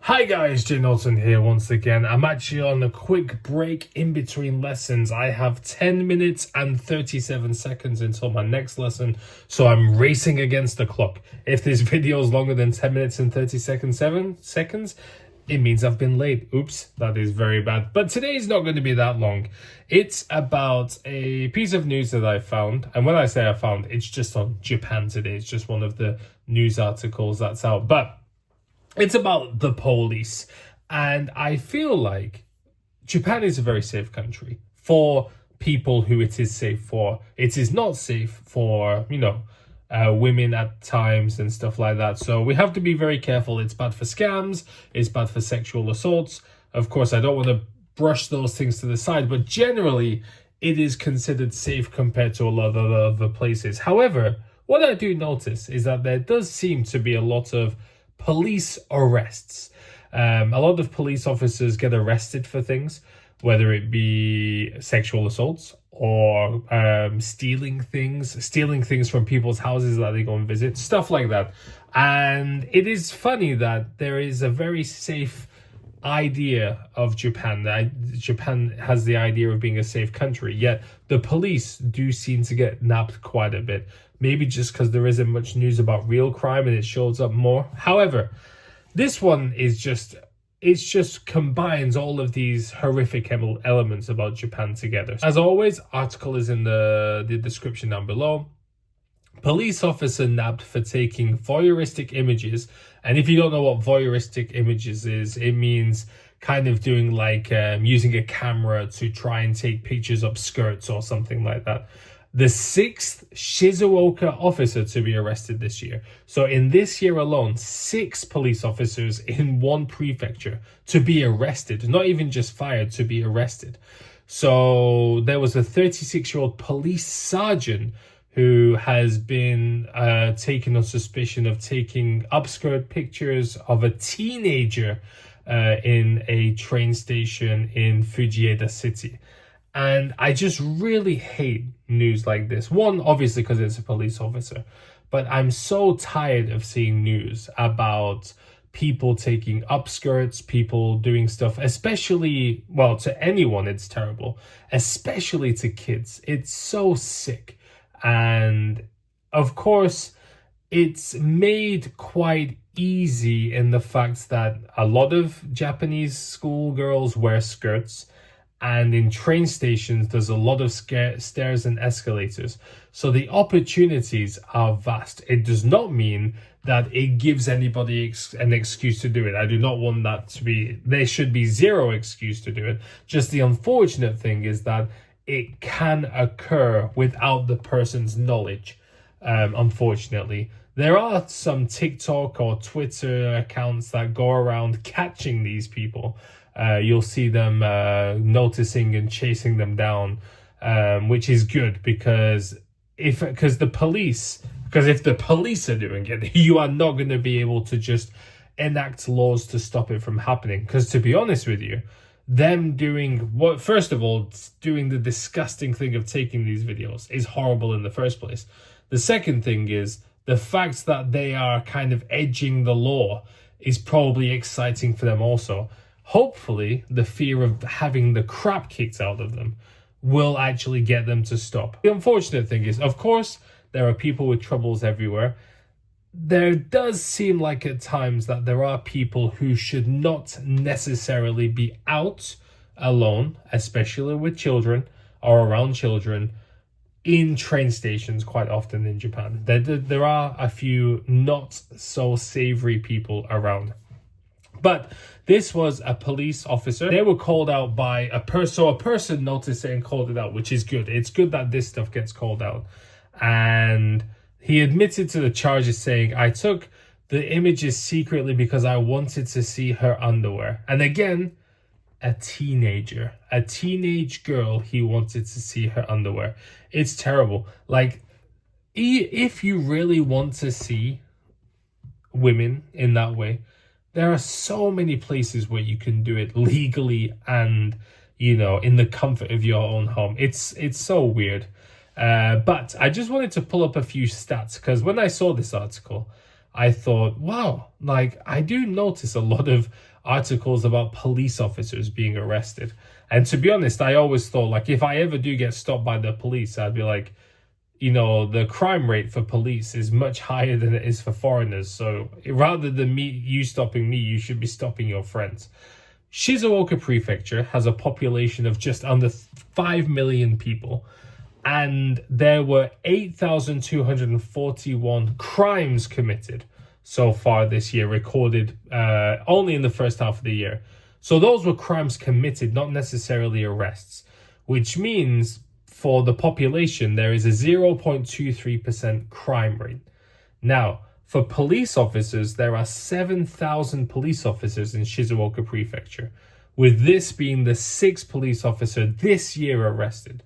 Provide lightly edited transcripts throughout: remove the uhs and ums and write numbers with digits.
Hi guys, Jay Norton here once again. I'm actually on a quick break in between lessons. I have 10 minutes and 37 seconds until my next lesson, so I'm racing against the clock. If this video is longer than 10 minutes and 37 seconds, it means I've been late. Oops, that is very bad. But today's not going to be that long. It's about a piece of news that I found. And when I say I found, it's just on Japan today. It's just one of the news articles that's out. But it's about the police, and I feel like Japan is a very safe country for people who it is safe for. It is not safe for, women at times and stuff like that. So we have to be very careful. It's bad for scams. It's bad for sexual assaults. Of course, I don't want to brush those things to the side, but generally it is considered safe compared to a lot of other places. However, what I do notice is that there does seem to be a lot of police arrests. A lot of police officers get arrested for things, whether it be sexual assaults or stealing things from people's houses that they go and visit, stuff like that. And it is funny that there is a very safe idea of Japan, that Japan has the idea of being a safe country, yet the police do seem to get nabbed quite a bit. Maybe just because there isn't much news about real crime and it shows up more. However, this one is just combines all of these horrific elements about Japan together. As always, article is in the description down below. Police officer nabbed for taking voyeuristic images. And if you don't know what voyeuristic images is, it means kind of doing like using a camera to try and take pictures of skirts or something like that. The sixth Shizuoka officer to be arrested this year. So in this year alone, 6 police officers in one prefecture to be arrested, not even just fired, to be arrested. So there was a 36-year-old police sergeant who has been taken on suspicion of taking upskirt pictures of a teenager in a train station in Fujieda City. And I just really hate news like this. One, obviously, because it's a police officer. But I'm so tired of seeing news about people taking upskirts, people doing stuff, especially, well, to anyone, it's terrible. Especially to kids. It's so sick. And, of course, it's made quite easy in the fact that a lot of Japanese schoolgirls wear skirts. And in train stations, there's a lot of stairs and escalators. So the opportunities are vast. It does not mean that it gives anybody an excuse to do it. I do not want that to be, there should be zero excuse to do it. Just the unfortunate thing is that it can occur without the person's knowledge, unfortunately. There are some TikTok or Twitter accounts that go around catching these people. You'll see them noticing and chasing them down, which is good because if the police are doing it, you are not going to be able to just enact laws to stop it from happening. Because to be honest with you, them doing first of all, doing the disgusting thing of taking these videos is horrible in the first place. The second thing is the fact that they are kind of edging the law is probably exciting for them also. Hopefully, the fear of having the crap kicked out of them will actually get them to stop. The unfortunate thing is, of course, there are people with troubles everywhere. There does seem like at times that there are people who should not necessarily be out alone, especially with children or around children, in train stations quite often in Japan. There are a few not so savory people around. But this was a police officer. They were called out by a person. So a person noticed it and called it out, which is good. It's good that this stuff gets called out. And he admitted to the charges saying, I took the images secretly because I wanted to see her underwear. And again, a teenage girl, he wanted to see her underwear. It's terrible. Like, if you really want to see women in that way, there are so many places where you can do it legally and, in the comfort of your own home. It's so weird. But I just wanted to pull up a few stats because when I saw this article, I thought, wow, like I do notice a lot of articles about police officers being arrested. And to be honest, I always thought like if I ever do get stopped by the police, I'd be like, the crime rate for police is much higher than it is for foreigners. So rather than you stopping me, you should be stopping your friends. Shizuoka Prefecture has a population of just under 5 million people, and there were 8,241 crimes committed so far this year, recorded only in the first half of the year. So those were crimes committed, not necessarily arrests, which means for the population, there is a 0.23% crime rate. Now, for police officers, there are 7,000 police officers in Shizuoka Prefecture, with this being the 6th police officer this year arrested.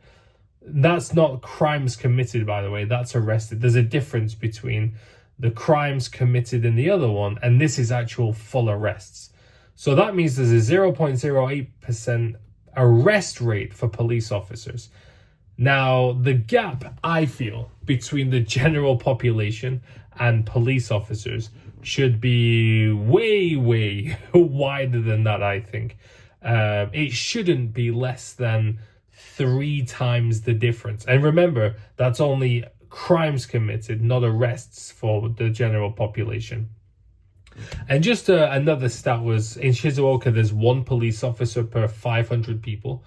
That's not crimes committed, by the way, that's arrested. There's a difference between the crimes committed in the other one, and this is actual full arrests. So that means there's a 0.08% arrest rate for police officers. Now, the gap, I feel, between the general population and police officers should be way, way wider than that, I think. It shouldn't be less than 3 times the difference. And remember, that's only crimes committed, not arrests for the general population. And just another stat was, in Shizuoka, there's 1 police officer per 500 people.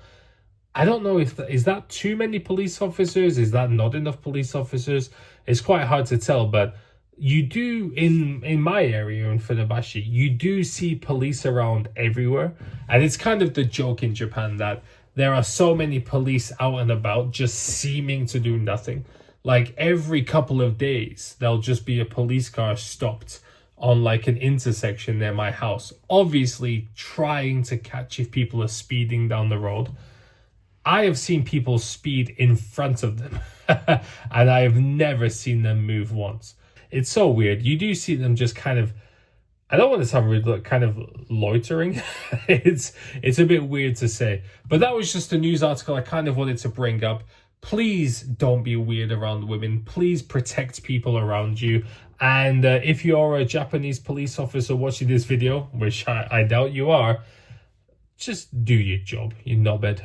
I don't know if is that too many police officers? Is that not enough police officers? It's quite hard to tell, but you do in my area in Funabashi, you do see police around everywhere. And it's kind of the joke in Japan that there are so many police out and about just seeming to do nothing. Like every couple of days, there'll just be a police car stopped on like an intersection near my house, obviously trying to catch if people are speeding down the road. I have seen people speed in front of them and I have never seen them move once. It's so weird. You do see them just kind of, I don't want to sound rude, like kind of loitering. It's a bit weird to say. But that was just a news article I kind of wanted to bring up. Please don't be weird around women. Please protect people around you. And if you're a Japanese police officer watching this video, which I doubt you are, just do your job, you knobhead.